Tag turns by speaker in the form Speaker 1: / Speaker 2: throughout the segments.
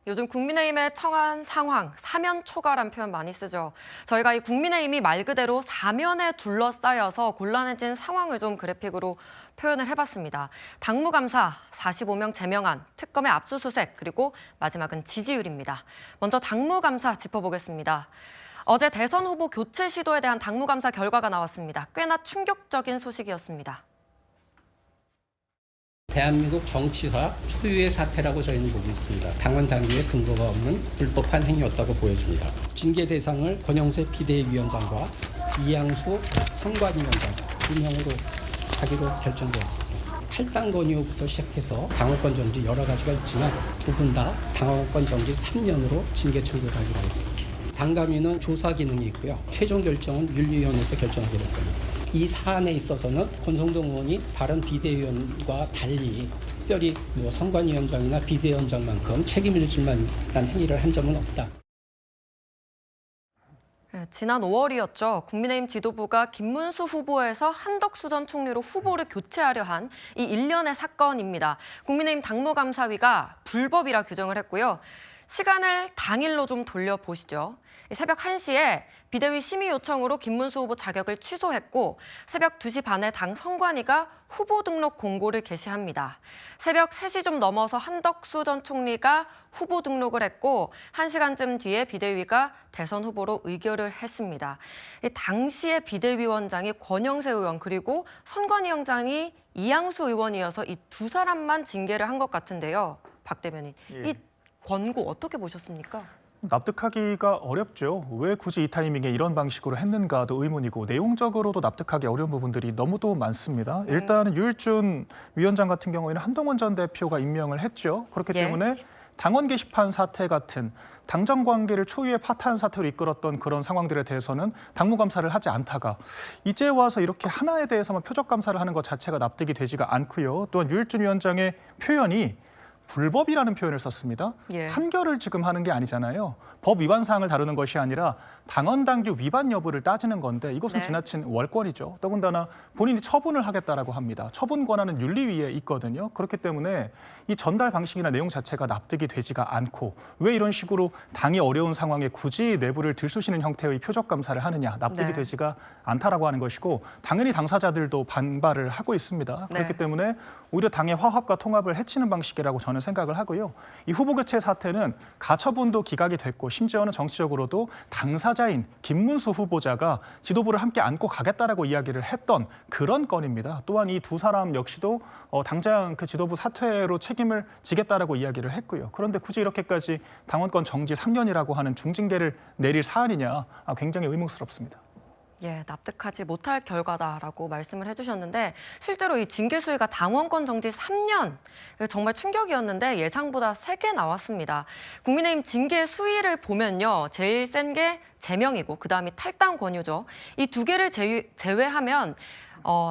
Speaker 1: 요즘 국민의힘의 청한 상황, 사면 초과란 표현 많이 쓰죠. 저희가 이 국민의힘이 말 그대로 사면에 둘러싸여서 곤란해진 상황을 좀 그래픽으로 표현을 해봤습니다. 당무감사, 45명 제명안, 특검의 압수수색, 그리고 마지막은 지지율입니다. 먼저 당무감사 짚어보겠습니다. 어제 대선 후보 교체 시도에 대한 당무감사 결과가 나왔습니다. 꽤나 충격적인 소식이었습니다.
Speaker 2: 대한민국 정치사 초유의 사태라고 저희는 보고 있습니다. 당원 당규에 근거가 없는 불법한 행위였다고 보여집니다. 징계 대상을 권영세 비대위원장과 이양수 선관위원장 2명으로 하기로 결정되었습니다. 탈당 권유부터 시작해서 당원권 정지 여러 가지가 있지만 두 분 다 당원권 정지 3년으로 징계 청구를 하기로 했습니다. 당감위는 조사 기능이 있고요. 최종 결정은 윤리위원회에서 결정하게 될 겁니다. 이 사안에 있어서는 권성동 의원이 다른 비대위원과 달리 특별히 선관위원장이나 비대위원장만큼 책임을 질 만한 행위를 한 점은 없다.
Speaker 1: 지난 5월이었죠. 국민의힘 지도부가 김문수 후보에서 한덕수 전 총리로 후보를 교체하려 한 이 일련의 사건입니다. 국민의힘 당무감사위가 불법이라 규정을 했고요. 시간을 당일로 좀 돌려보시죠. 새벽 1시에 비대위 심의 요청으로 김문수 후보 자격을 취소했고 새벽 2시 반에 당 선관위가 후보 등록 공고를 게시합니다. 새벽 3시 좀 넘어서 한덕수 전 총리가 후보 등록을 했고 1시간쯤 뒤에 비대위가 대선 후보로 의결을 했습니다. 당시의 비대위원장이 권영세 의원 그리고 선관위원장이 이양수 의원이어서 이 두 사람만 징계를 한 것 같은데요. 박 대변인, 이 권고 어떻게 보셨습니까?
Speaker 3: 납득하기가 어렵죠. 왜 굳이 이 타이밍에 이런 방식으로 했는가도 의문이고 내용적으로도 납득하기 어려운 부분들이 너무도 많습니다. 일단 유일준 위원장 같은 경우에는 한동훈 전 대표가 임명을 했죠. 그렇기 때문에 당원 게시판 사태 같은 당정 관계를 초유의 파탄 사태로 이끌었던 그런 상황들에 대해서는 당무감사를 하지 않다가 이제 와서 이렇게 하나에 대해서만 표적감사를 하는 것 자체가 납득이 되지가 않고요. 또한 유일준 위원장의 표현이 불법이라는 표현을 썼습니다. 판결을 지금 하는 게 아니잖아요. 법 위반 사항을 다루는 것이 아니라 당원 당규 위반 여부를 따지는 건데 이것은 지나친 월권이죠. 더군다나 본인이 처분을 하겠다라고 합니다. 처분 권한은 윤리위에 있거든요. 그렇기 때문에 이 전달 방식이나 내용 자체가 납득이 되지가 않고 왜 이런 식으로 당이 어려운 상황에 굳이 내부를 들쑤시는 형태의 표적 감사를 하느냐 납득이 되지가 않다라고 하는 것이고 당연히 당사자들도 반발을 하고 있습니다. 그렇기 때문에 오히려 당의 화합과 통합을 해치는 방식이라고 저는 생각을 하고요. 이 후보 교체 사태는 가처분도 기각이 됐고 심지어는 정치적으로도 당사자인 김문수 후보자가 지도부를 함께 안고 가겠다라고 이야기를 했던 그런 건입니다. 또한 이 두 사람 역시도 당장 그 지도부 사퇴로 책임을 지겠다라고 이야기를 했고요. 그런데 굳이 이렇게까지 당원권 정지 3년이라고 하는 중징계를 내릴 사안이냐 굉장히 의문스럽습니다.
Speaker 1: 납득하지 못할 결과다라고 말씀을 해주셨는데 실제로 이 징계 수위가 당원권 정지 3년 정말 충격이었는데 예상보다 세게 나왔습니다. 국민의힘 징계 수위를 보면요. 제일 센 게 제명이고 그다음이 탈당 권유죠. 이 두 개를 제외하면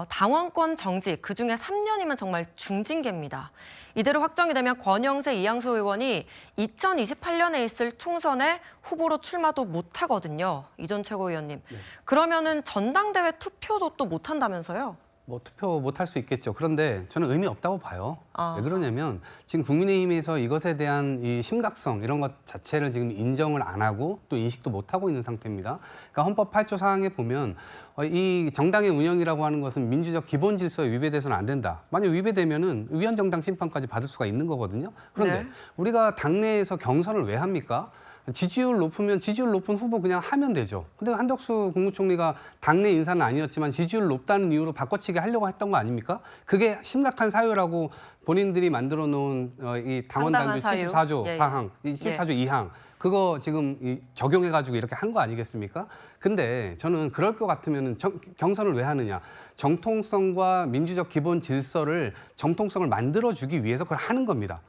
Speaker 1: 당원권 정지, 그중에 3년이면 정말 중징계입니다. 이대로 확정이 되면 권영세, 이양수 의원이 2028년에 있을 총선에 후보로 출마도 못하거든요. 이 전 최고위원님. 그러면은 전당대회 투표도 또 못한다면서요?
Speaker 4: 투표 못할 수 있겠죠. 그런데 저는 의미 없다고 봐요. 왜 그러냐면 지금 국민의힘에서 이것에 대한 이 심각성 이런 것 자체를 지금 인정을 안 하고 또 인식도 못 하고 있는 상태입니다. 그러니까 헌법 8조 사항에 보면 이 정당의 운영이라고 하는 것은 민주적 기본 질서에 위배돼서는 안 된다. 만약 위배되면은 위헌정당 심판까지 받을 수가 있는 거거든요. 그런데 우리가 당내에서 경선을 왜 합니까? 지지율 높으면 지지율 높은 후보 그냥 하면 되죠. 근데 한덕수 국무총리가 당내 인사는 아니었지만 지지율 높다는 이유로 바꿔치기 하려고 했던 거 아닙니까? 그게 심각한 사유라고 본인들이 만들어 놓은 이 당원당규 74조 사항, 74조 2항 그거 지금 적용해가지고 이렇게 한 거 아니겠습니까? 근데 저는 그럴 것 같으면 경선을 왜 하느냐. 정통성과 민주적 기본 질서를 정통성을 만들어주기 위해서 그걸 하는 겁니다.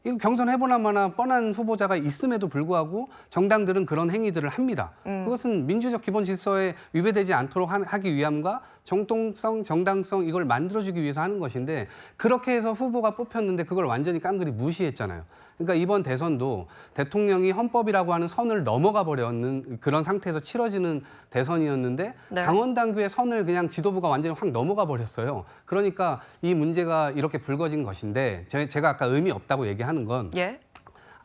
Speaker 4: 이거 경선 해보나 마나 뻔한 후보자가 있음에도 불구하고 정당들은 그런 행위들을 합니다. 그것은 민주적 기본 질서에 위배되지 않도록 하기 위함과 정통성, 정당성 이걸 만들어주기 위해서 하는 것인데 그렇게 해서 후보가 뽑혔는데 그걸 완전히 깡그리 무시했잖아요. 그러니까 이번 대선도 대통령이 헌법이라고 하는 선을 넘어가 버렸는 그런 상태에서 치러지는 대선이었는데 당원 당규의 선을 그냥 지도부가 완전히 확 넘어가 버렸어요. 그러니까 이 문제가 이렇게 불거진 것인데 제가 아까 의미 없다고 얘기하는 건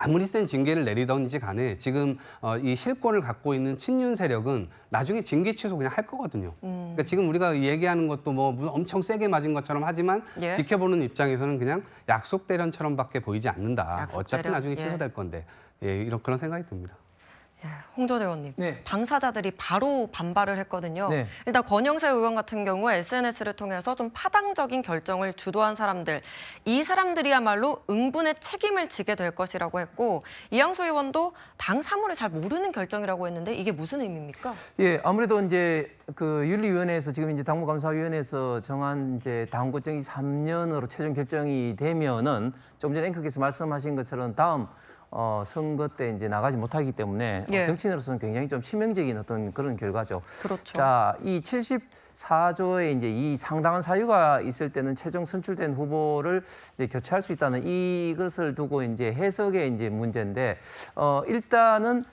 Speaker 4: 아무리 센 징계를 내리던지 간에 지금 이 실권을 갖고 있는 친윤 세력은 나중에 징계 취소 그냥 할 거거든요. 그러니까 지금 우리가 얘기하는 것도 뭐 무슨 엄청 세게 맞은 것처럼 하지만
Speaker 1: 예.
Speaker 4: 지켜보는 입장에서는 그냥 약속 대련처럼밖에 보이지 않는다.
Speaker 1: 약속
Speaker 4: 어차피
Speaker 1: 대련,
Speaker 4: 나중에
Speaker 1: 예.
Speaker 4: 취소될 건데 이런 그런 생각이 듭니다.
Speaker 1: 예, 홍준 의원님,
Speaker 5: 네.
Speaker 1: 당사자들이 바로 반발을 했거든요.
Speaker 5: 네.
Speaker 1: 일단 권영세 의원 같은 경우 SNS를 통해서 좀 파당적인 결정을 주도한 사람들, 이 사람들이야말로 응분의 책임을 지게 될 것이라고 했고, 이양수 의원도 당 사무를 잘 모르는 결정이라고 했는데 이게 무슨 의미입니까?
Speaker 5: 예, 아무래도 이제 그 윤리위원회에서 지금 이제 당무감사위원회에서 정한 이제 당구정이 3년으로 최종 결정이 되면은 좀 전에 앵커께서 말씀하신 것처럼 다음 선거 때 이제 나가지 못하기 때문에
Speaker 1: 예.
Speaker 5: 정치인으로서는 굉장히 좀 치명적인 어떤 그런 결과죠.
Speaker 1: 그렇죠.
Speaker 5: 자, 이 74조의 이제 이 상당한 사유가 있을 때는 최종 선출된 후보를 이제 교체할 수 있다는 이것을 두고 이제 해석의 이제 문제인데 일단은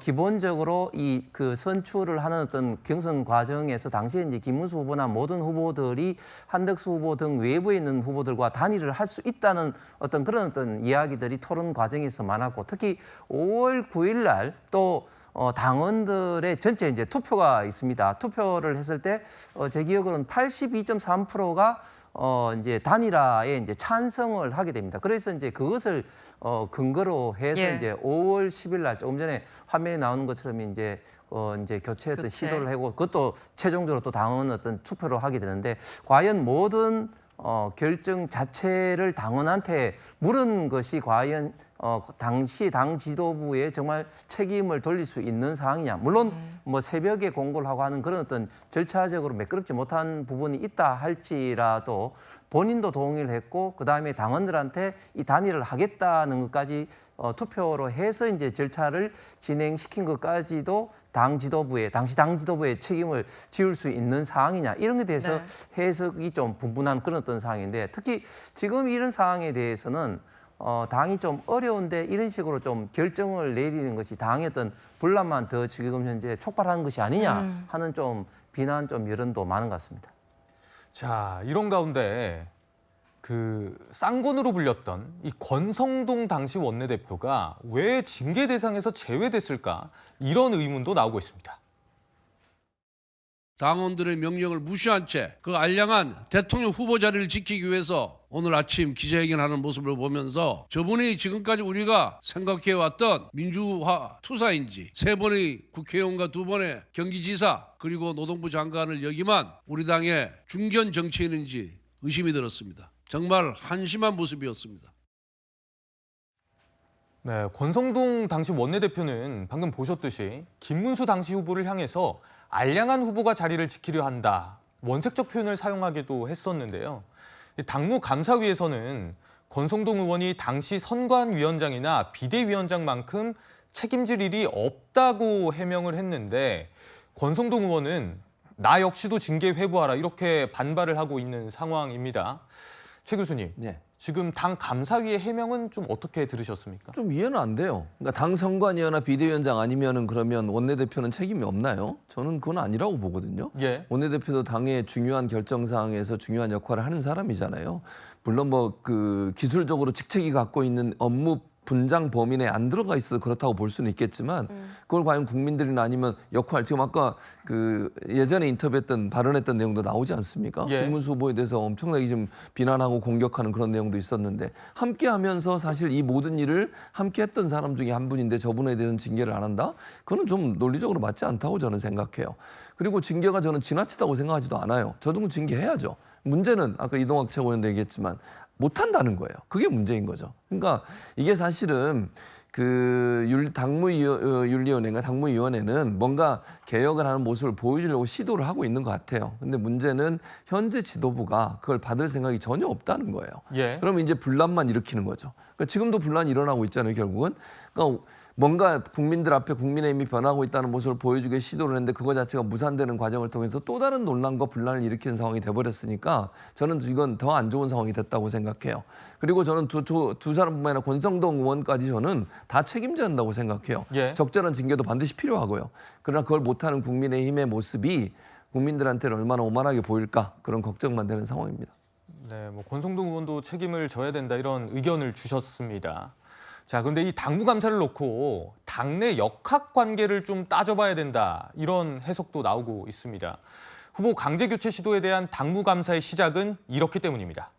Speaker 5: 기본적으로 이 그 선출을 하는 어떤 경선 과정에서 당시에 이제 김문수 후보나 모든 후보들이 한덕수 후보 등 외부에 있는 후보들과 단일을 할 수 있다는 어떤 그런 어떤 이야기들이 토론 과정에서 많았고 특히 5월 9일 날 또 당원들의 전체 이제 투표가 있습니다. 투표를 했을 때 제 기억으로는 82.3%가 이제 단일화에 이제 찬성을 하게 됩니다. 그래서 이제 그것을 근거로 해서
Speaker 1: 예.
Speaker 5: 이제 5월 10일 날 조금 전에 화면에 나오는 것처럼 이제 이제 교체 어떤
Speaker 1: 교체.
Speaker 5: 시도를 하고 그것도 최종적으로 또 당원 어떤 투표로 하게 되는데 과연 모든 결정 자체를 당원한테 물은 것이 과연 당시 당 지도부에 정말 책임을 돌릴 수 있는 상황이냐. 물론 뭐 새벽에 공고를 하고 하는 그런 어떤 절차적으로 매끄럽지 못한 부분이 있다 할지라도 본인도 동의를 했고 그다음에 당원들한테 이 단일을 하겠다는 것까지 투표로 해서 이제 절차를 진행시킨 것까지도 당시 당 지도부의 책임을 지울 수 있는 상황이냐 이런 것에 대해서
Speaker 1: 네.
Speaker 5: 해석이 좀 분분한 그런 어떤 상황인데 특히 지금 이런 상황에 대해서는 당이 좀 어려운데 이런 식으로 좀 결정을 내리는 것이 당의 어떤 분란만 더 지금 현재 촉발하는 것이 아니냐 하는 좀 비난 좀 여론도 많은 것 같습니다.
Speaker 6: 자, 이런 가운데 그 쌍권으로 불렸던 이 권성동 당시 원내대표가 왜 징계 대상에서 제외됐을까? 이런 의문도 나오고 있습니다.
Speaker 7: 당원들의 명령을 무시한 채 그 알량한 대통령 후보 자리를 지키기 위해서 오늘 아침 기자회견하는 모습을 보면서 저분이 지금까지 우리가 생각해왔던 민주화 투사인지 3번의 국회의원과 2번의 경기지사 그리고 노동부 장관을 역임한 우리 당의 중견 정치인인지 의심이 들었습니다. 정말 한심한 모습이었습니다.
Speaker 6: 네, 권성동 당시 원내대표는 방금 보셨듯이 김문수 당시 후보를 향해서 알량한 후보가 자리를 지키려 한다. 원색적 표현을 사용하기도 했었는데요. 당무감사위에서는 권성동 의원이 당시 선관위원장이나 비대위원장만큼 책임질 일이 없다고 해명을 했는데 권성동 의원은 나 역시도 징계 회부하라 이렇게 반발을 하고 있는 상황입니다. 최 교수님,
Speaker 8: 네.
Speaker 6: 지금 당 감사위의 해명은 좀 어떻게 들으셨습니까?
Speaker 8: 좀 이해는 안 돼요. 그러니까 당 선관위원이나 비대위원장 아니면은 그러면 원내대표는 책임이 없나요? 저는 그건 아니라고 보거든요.
Speaker 6: 예.
Speaker 8: 원내대표도 당의 중요한 결정 사항에서 중요한 역할을 하는 사람이잖아요. 물론 뭐 그 기술적으로 직책이 갖고 있는 업무 분장 범위 내에 안 들어가 있어서 그렇다고 볼 수는 있겠지만 그걸 과연 국민들이나 아니면 역할 지금 아까 그 예전에 인터뷰했던 발언했던 내용도 나오지 않습니까?
Speaker 6: 예.
Speaker 8: 김문수 후보에 대해서 엄청나게 좀 비난하고 공격하는 그런 내용도 있었는데 함께하면서 사실 이 모든 일을 함께했던 사람 중에 한 분인데 저분에 대해서는 징계를 안 한다? 그거는 좀 논리적으로 맞지 않다고 저는 생각해요. 그리고 징계가 저는 지나치다고 생각하지도 않아요. 저 정도 징계해야죠. 문제는 아까 이동학 최고위원도 얘기했지만 못한다는 거예요. 그게 문제인 거죠. 그러니까 이게 사실은 그 당무윤리위원회가 당무위원회는 뭔가 개혁을 하는 모습을 보여주려고 시도를 하고 있는 것 같아요. 근데 문제는 현재 지도부가 그걸 받을 생각이 전혀 없다는 거예요.
Speaker 6: 예.
Speaker 8: 그러면 이제 분란만 일으키는 거죠. 그러니까 지금도 분란이 일어나고 있잖아요, 결국은. 그러니까 뭔가 국민들 앞에 국민의힘이 변하고 있다는 모습을 보여주기 시도를 했는데 그거 자체가 무산되는 과정을 통해서 또 다른 논란과 분란을 일으키는 상황이 돼버렸으니까 저는 이건 더 안 좋은 상황이 됐다고 생각해요. 그리고 저는 두 사람뿐만 아니라 권성동 의원까지 저는 다 책임져야 한다고 생각해요.
Speaker 6: 예.
Speaker 8: 적절한 징계도 반드시 필요하고요. 그러나 그걸 못하는 국민의힘의 모습이 국민들한테는 얼마나 오만하게 보일까 그런 걱정만 되는 상황입니다.
Speaker 6: 네, 뭐 권성동 의원도 책임을 져야 된다 이런 의견을 주셨습니다. 자, 그런데 이 당무감사를 놓고 당내 역학 관계를 좀 따져봐야 된다, 이런 해석도 나오고 있습니다. 후보 강제 교체 시도에 대한 당무감사의 시작은 이렇기 때문입니다.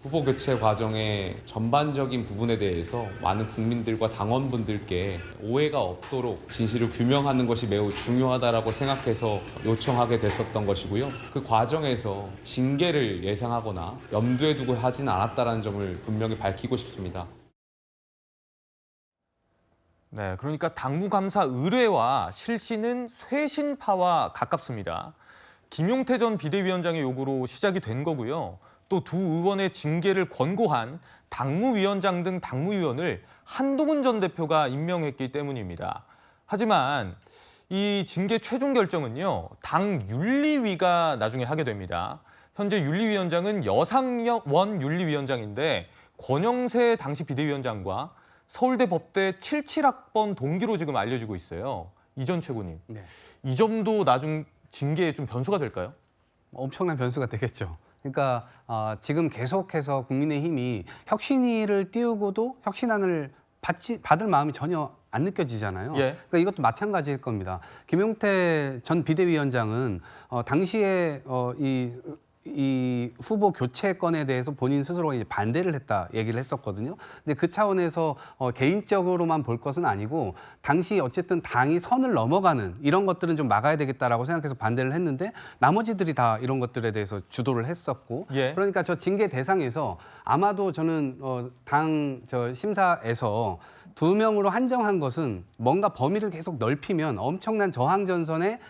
Speaker 9: 후보 교체 과정의 전반적인 부분에 대해서 많은 국민들과 당원분들께 오해가 없도록 진실을 규명하는 것이 매우 중요하다고 생각해서 요청하게 됐었던 것이고요. 그 과정에서 징계를 예상하거나 염두에 두고 하진 않았다는 점을 분명히 밝히고 싶습니다.
Speaker 6: 네, 그러니까 당무감사 의뢰와 실시는 쇄신파와 가깝습니다. 김용태 전 비대위원장의 요구로 시작이 된 거고요. 또 두 의원의 징계를 권고한 당무위원장 등 당무위원을 한동훈 전 대표가 임명했기 때문입니다. 하지만 이 징계 최종 결정은요, 당 윤리위가 나중에 하게 됩니다. 현재 윤리위원장은 여상원 윤리위원장인데 권영세 당시 비대위원장과 서울대 법대 77학번 동기로 지금 알려지고 있어요. 이 전 최고님.
Speaker 4: 네.
Speaker 6: 이 점도 나중 징계에 좀 변수가 될까요?
Speaker 4: 엄청난 변수가 되겠죠. 그러니까 지금 계속해서 국민의힘이 혁신위를 띄우고도 혁신안을 받을 마음이 전혀 안 느껴지잖아요.
Speaker 6: 예.
Speaker 4: 그러니까 이것도 마찬가지일 겁니다. 김용태 전 비대위원장은 당시에 이 후보 교체 건에 대해서 본인 스스로가 이제 반대를 했다 얘기를 했었거든요. 근데 그 차원에서 개인적으로만 볼 것은 아니고 당시 어쨌든 당이 선을 넘어가는 이런 것들은 좀 막아야 되겠다라고 생각해서 반대를 했는데 나머지들이 다 이런 것들에 대해서 주도를 했었고
Speaker 6: 예.
Speaker 4: 그러니까 저 징계 대상에서 아마도 저는 당 심사에서 2명으로 한정한 것은 뭔가 범위를 계속 넓히면 엄청난 저항 전선에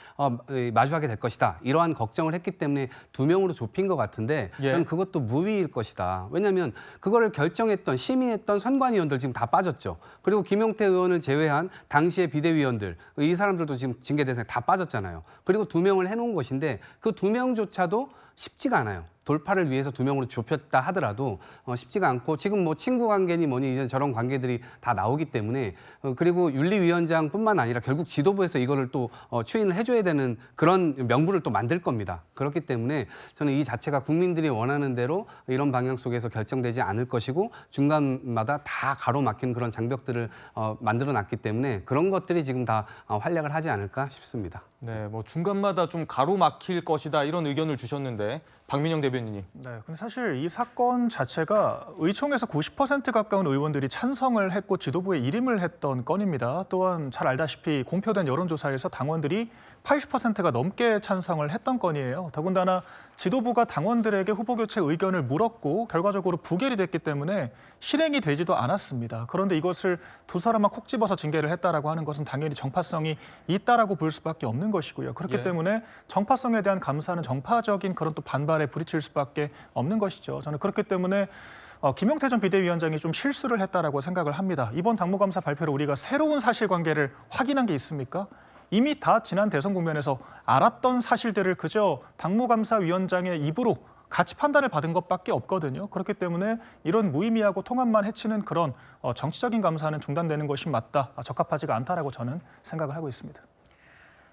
Speaker 4: 마주하게 될 것이다. 이러한 걱정을 했기 때문에 2명으로 좁힌 것 같은데
Speaker 6: 예.
Speaker 4: 저는 그것도 무위일 것이다. 왜냐하면 그거를 결정했던 심의했던 선관위원들 지금 다 빠졌죠. 그리고 김용태 의원을 제외한 당시의 비대위원들 이 사람들도 지금 징계 대상에 다 빠졌잖아요. 그리고 2명을 해놓은 것인데 그 2명조차도 쉽지가 않아요. 돌파를 위해서 2명으로 좁혔다 하더라도 쉽지가 않고 지금 뭐 친구 관계니 뭐니 이제 저런 관계들이 다 나오기 때문에 그리고 윤리위원장뿐만 아니라 결국 지도부에서 이거를 또 추인을 해줘야 되는 그런 명분을 또 만들 겁니다. 그렇기 때문에 저는 이 자체가 국민들이 원하는 대로 이런 방향 속에서 결정되지 않을 것이고 중간마다 다 가로막힌 그런 장벽들을 만들어놨기 때문에 그런 것들이 지금 다 활약을 하지 않을까 싶습니다.
Speaker 6: 네, 뭐 중간마다 좀 가로막힐 것이다, 이런 의견을 주셨는데 박민영 대변인님.
Speaker 3: 네, 근데 사실 이 사건 자체가 의총에서 90% 가까운 의원들이 찬성을 했고 지도부에 일임을 했던 건입니다. 또한 잘 알다시피 공표된 여론조사에서 당원들이 80%가 넘게 찬성을 했던 건이에요. 더군다나 지도부가 당원들에게 후보 교체 의견을 물었고 결과적으로 부결이 됐기 때문에 실행이 되지도 않았습니다. 그런데 이것을 두 사람만 콕 집어서 징계를 했다라고 하는 것은 당연히 정파성이 있다라고 볼 수밖에 없는 것이고요. 그렇기
Speaker 6: 예.
Speaker 3: 때문에 정파성에 대한 감사는 정파적인 그런 또 반발에 부딪힐 수밖에 없는 것이죠. 저는 그렇기 때문에 김용태 전 비대위원장이 좀 실수를 했다라고 생각을 합니다. 이번 당무감사 발표로 우리가 새로운 사실관계를 확인한 게 있습니까? 이미 다 지난 대선 국면에서 알았던 사실들을 그저 당무감사위원장의 입으로 같이 판단을 받은 것밖에 없거든요. 그렇기 때문에 이런 무의미하고 통합만 해치는 그런 정치적인 감사는 중단되는 것이 맞다, 적합하지가 않다라고 저는 생각을 하고 있습니다.